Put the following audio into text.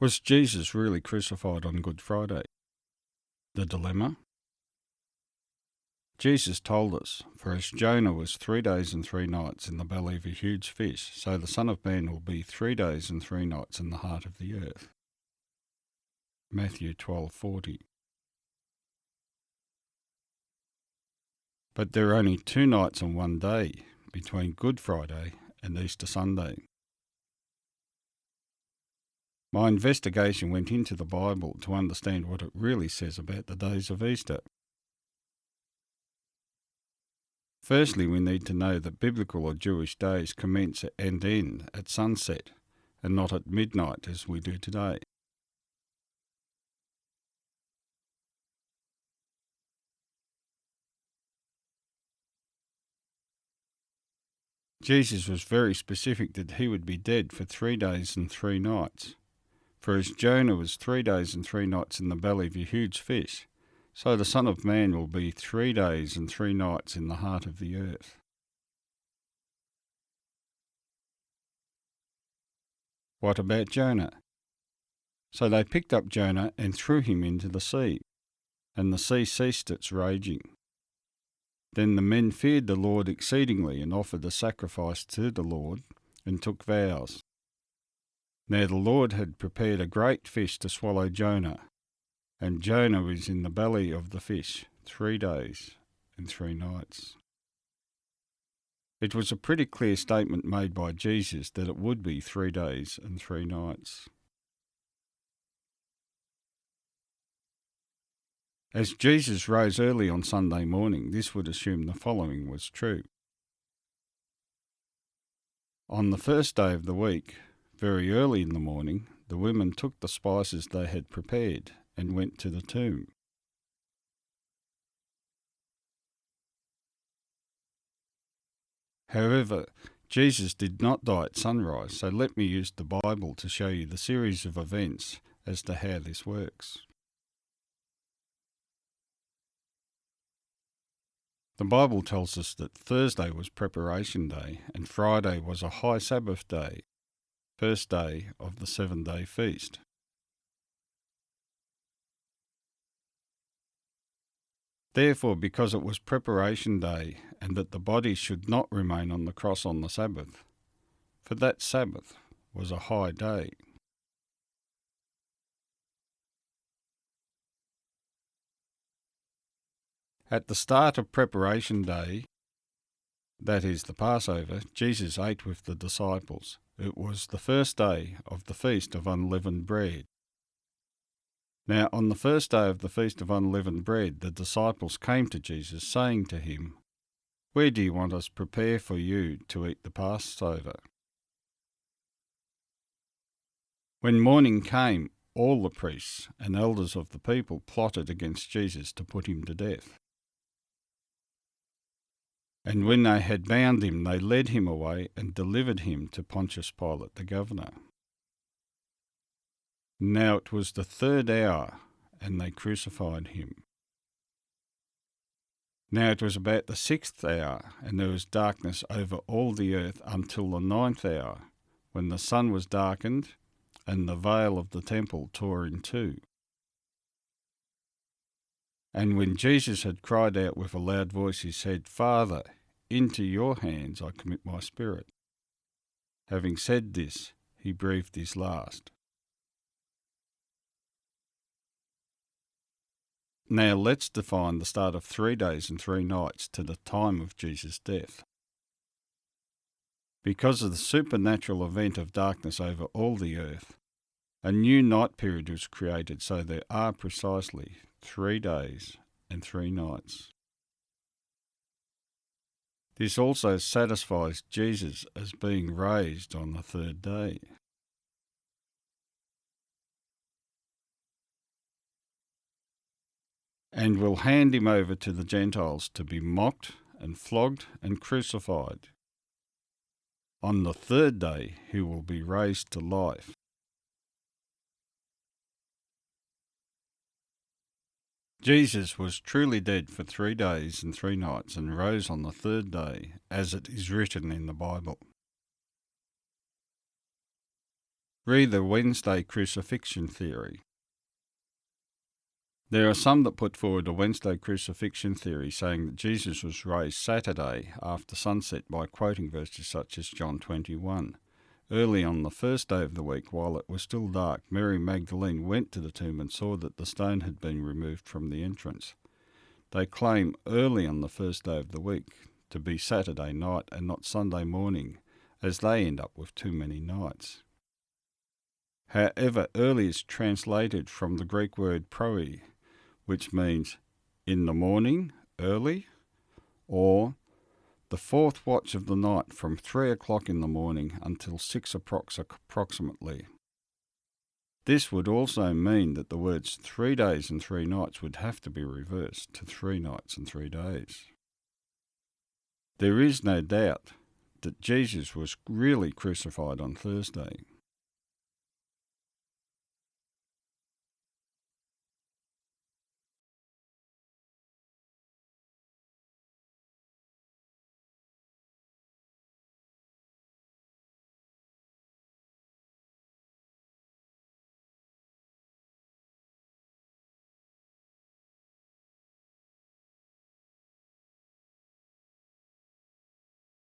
Was Jesus really crucified on Good Friday? The dilemma? Jesus told us, "For as Jonah was 3 days and 3 nights in the belly of a huge fish, so the Son of Man will be 3 days and 3 nights in the heart of the earth." Matthew 12:40. But there are only 2 nights and 1 day between Good Friday and Easter Sunday. My investigation went into the Bible to understand what it really says about the days of Easter. Firstly, we need to know that biblical or Jewish days commence and end at sunset, and not at midnight as we do today. Jesus was very specific that he would be dead for 3 days and 3 nights. For as Jonah was 3 days and 3 nights in the belly of a huge fish, so the Son of Man will be 3 days and 3 nights in the heart of the earth. What about Jonah? So they picked up Jonah and threw him into the sea, and the sea ceased its raging. Then the men feared the Lord exceedingly and offered a sacrifice to the Lord and took vows. Now the Lord had prepared a great fish to swallow Jonah, and Jonah was in the belly of the fish 3 days and 3 nights. It was a pretty clear statement made by Jesus that it would be 3 days and 3 nights. As Jesus rose early on Sunday morning, this would assume the following was true. On the first day of the week, very early in the morning, the women took the spices they had prepared and went to the tomb. However, Jesus did not die at sunrise, so let me use the Bible to show you the series of events as to how this works. The Bible tells us that Thursday was preparation day and Friday was a high Sabbath day, first day of the 7-day feast. Therefore, because it was preparation day and that the body should not remain on the cross on the Sabbath, for that Sabbath was a high day. At the start of preparation day, that is the Passover, Jesus ate with the disciples. It was the first day of the Feast of Unleavened Bread. Now, on the first day of the Feast of Unleavened Bread, the disciples came to Jesus, saying to him, "Where do you want us to prepare for you to eat the Passover?" When morning came, all the priests and elders of the people plotted against Jesus to put him to death. And when they had bound him, they led him away and delivered him to Pontius Pilate the governor. Now it was the 3rd hour, and they crucified him. Now it was about the 6th hour, and there was darkness over all the earth until the 9th hour, when the sun was darkened, and the veil of the temple tore in two. And when Jesus had cried out with a loud voice, he said, "Father, into your hands I commit my spirit." Having said this, he breathed his last. Now let's define the start of 3 days and 3 nights to the time of Jesus' death. Because of the supernatural event of darkness over all the earth, a new night period was created, so there are precisely 3 days and 3 nights. This also satisfies Jesus as being raised on the 3rd day. And will hand him over to the Gentiles to be mocked and flogged and crucified. On the 3rd day he will be raised to life. Jesus was truly dead for 3 days and 3 nights and rose on the 3rd day, as it is written in the Bible. Read the Wednesday Crucifixion theory. There are some that put forward a Wednesday Crucifixion theory saying that Jesus was raised Saturday after sunset by quoting verses such as John 21. Early on the first day of the week, while it was still dark, Mary Magdalene went to the tomb and saw that the stone had been removed from the entrance. They claim early on the first day of the week to be Saturday night and not Sunday morning, as they end up with too many nights. However, early is translated from the Greek word proi, which means in the morning, early, or the fourth watch of the night from 3 o'clock in the morning until 6 approximately. This would also mean that the words 3 days and 3 nights would have to be reversed to 3 nights and 3 days. There is no doubt that Jesus was really crucified on Thursday.